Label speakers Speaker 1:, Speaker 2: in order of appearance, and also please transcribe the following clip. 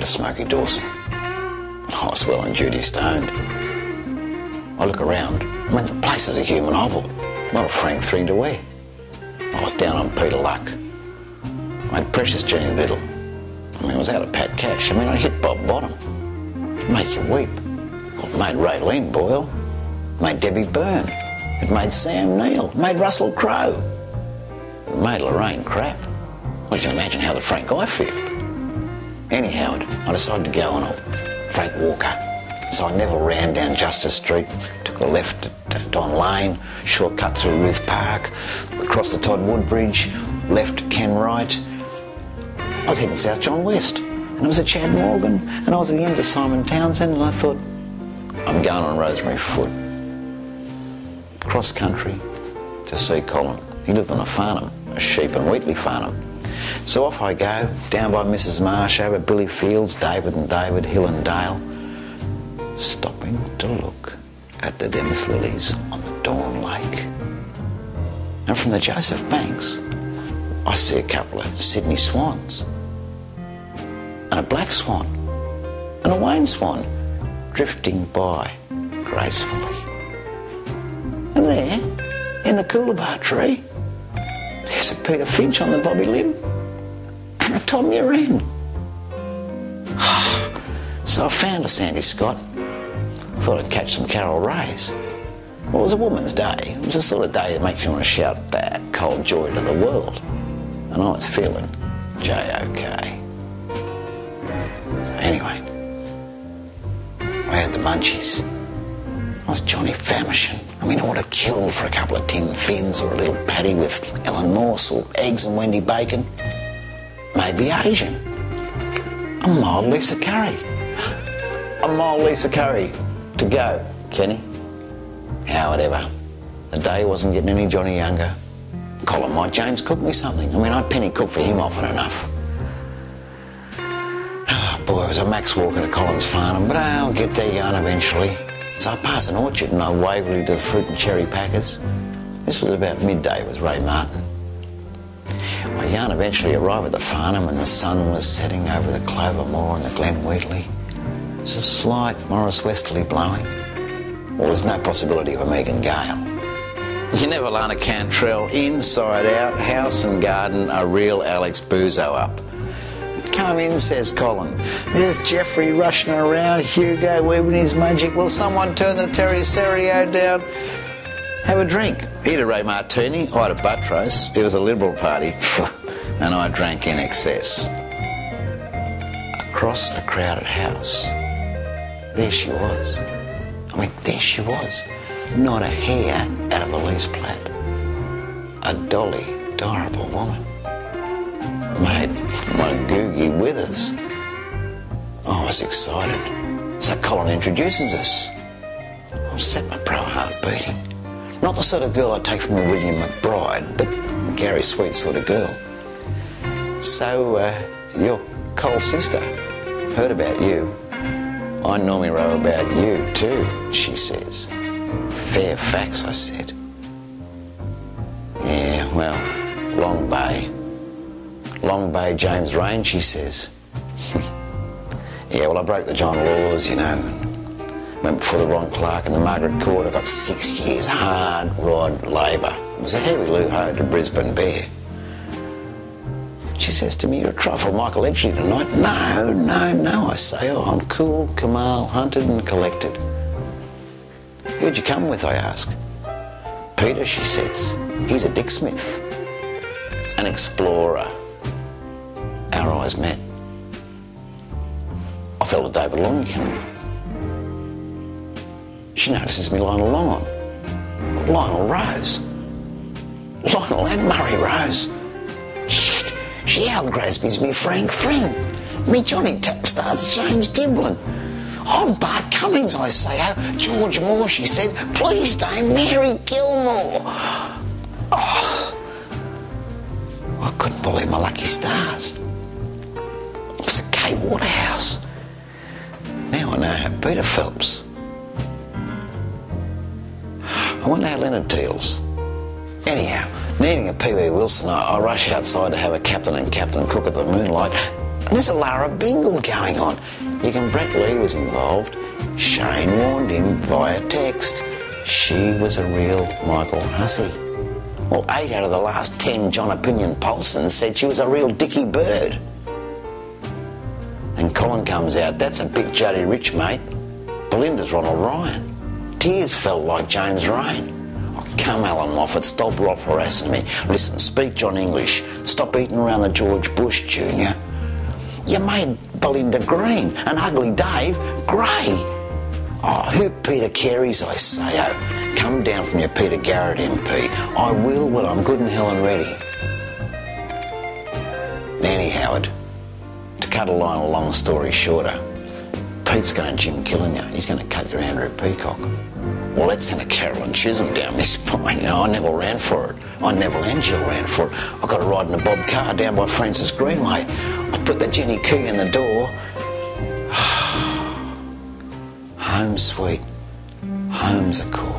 Speaker 1: to Smoky Dawson. I was well and duty stoned. I look around. I mean, the place is a human hovel, not a frank thing to wear. I was down on Peter Luck. I had precious Jean Biddle. I mean, I was out of Pat Cash. I mean, I hit Bob Bottom. It'd make you weep. Well, it made Raylene boil. It made Debbie Byrne. It made Sam Neill. It made Russell Crowe. It made Lorraine crap. Well, you can imagine how the Frank I feel. Anyhow, I decided to go on a Frank Walker. So I never ran down Justice Street, took a left at Don Lane, shortcut through Ruth Park, across the Todd Wood Bridge, left at Ken Wright. I was heading south John West, and I was at Chad Morgan, and I was at the end of Simon Townsend, and I thought, I'm going on Rosemary Foot. Cross country to see Colin. He lived on a farnham, a sheep and wheatley farnham. So off I go, down by Mrs. Marsh, over Billy Fields, David and David, Hill and Dale, stopping to look at the Dennis lilies on the Dawn Lake. And from the Joseph Banks, I see a couple of Sydney swans, and a black swan, and a Wayne swan drifting by gracefully. And there, in the coolabah tree, there's a Peter Finch on the bobby limb, and a Tom Uren. So I found a Sandy Scott. Thought I'd catch some Carol Rays. Well, it was a woman's day. It was the sort of day that makes you want to shout back cold joy to the world. And I was feeling J-O-K. So anyway, I had the munchies. I was Johnny Famishing. I mean, I would have killed for a couple of Tim Fins or a little patty with Ellen Morse or eggs and Wendy bacon. Maybe Asian. A mild Lisa Curry. A mild Lisa Curry. To go, Kenny. However, the day wasn't getting any Johnny younger. Colin might James cook me something. I mean, I'd penny cook for him often enough. Oh, boy, it was a Max Walker to Colin's Farnham, but I'll get there yarn eventually. So I pass an orchard and I Waverley to the fruit and cherry packers. This was about midday with Ray Martin. My yarn eventually arrived at the Farnham and the sun was setting over the Clover Moor and the Glen Wheatley. There's a slight Morris Westerly blowing. Well, there's no possibility of a Megan Gale. You never learn a Cantrell inside out, house and garden, a real Alex Buzo up. Come in, says Colin. There's Jeffrey rushing around, Hugo weaving his magic. Will someone turn the Terry Serio down? Have a drink. He'd a Ray Martini, I had a butt roast. It was a Liberal party, and I drank in excess. Across a crowded house, there she was. I mean, there she was. Not a hair out of Elise Platt. A dolly, adorable woman. Made my Googie Withers. I was excited. So Colin introduces us. I set my pro heart beating. Not the sort of girl I'd take from a William McBride, but Gary Sweet sort of girl. So, your Cole's sister heard about you. I normally wrote about you too, she says. Fair facts, I said. Yeah, well, Long Bay, James Rain, she says. Yeah, well, I broke the John laws, you know, and went before the Ron Clark and the Margaret Court. I got 6 years hard rod labour. It was a heavy loo-ho to Brisbane Bear. She says to me, you're a trifle Michael Edgley tonight. No, I say. Oh, I'm cool, Kamal, hunted and collected. Who'd you come with, I ask. Peter, she says. He's a Dick Smith. An explorer. Our eyes met. I felt a David Long coming. She notices me Lionel Long on. Lionel Rose. Lionel and Murray Rose. Shit. She outgrasby's me Frank Thring. Me Johnny Tap starts James Diblin. I'm Bart Cummings, I say. Oh, George Moore, she said. Please don't, Mary Gilmore. Oh, I couldn't believe my lucky stars. It was a Kay Waterhouse. Now I know how Peter Phelps. I wonder how Leonard Teals. Anyhow, needing a Pee Wee Wilson, I rush outside to have a Captain and Captain Cook at the Moonlight. And there's a Lara Bingle going on. Even Brett Lee was involved. Shane warned him via text. She was a real Michael Hussey. Well, 8 out of the last 10 John Opinion Paulsons said she was a real Dickie Bird. And Colin comes out, that's a bit Jodie Rich, mate. Belinda's Ronald Ryan. Tears fell like James Rain. Oh, come, Alan Moffat, stop harassing me. Listen, speak John English. Stop eating around the George Bush, Junior. You made Belinda green and Ugly Dave grey. Oh, who Peter Carey's, I say. Oh, come down from your Peter Garrett MP. I will when I'm good and hell and ready. Nanny Howard, to cut a long story shorter, Pete's going to Jim Killinger. He's going to cut your Andrew Peacock. Well, that sent a Carolyn Chisholm down my spine. You know, I never ran for it. I never and Jill ran for it. I got a ride in a Bob car down by Francis Greenway. I put the Jenny key in the door. Home sweet. Home's a call.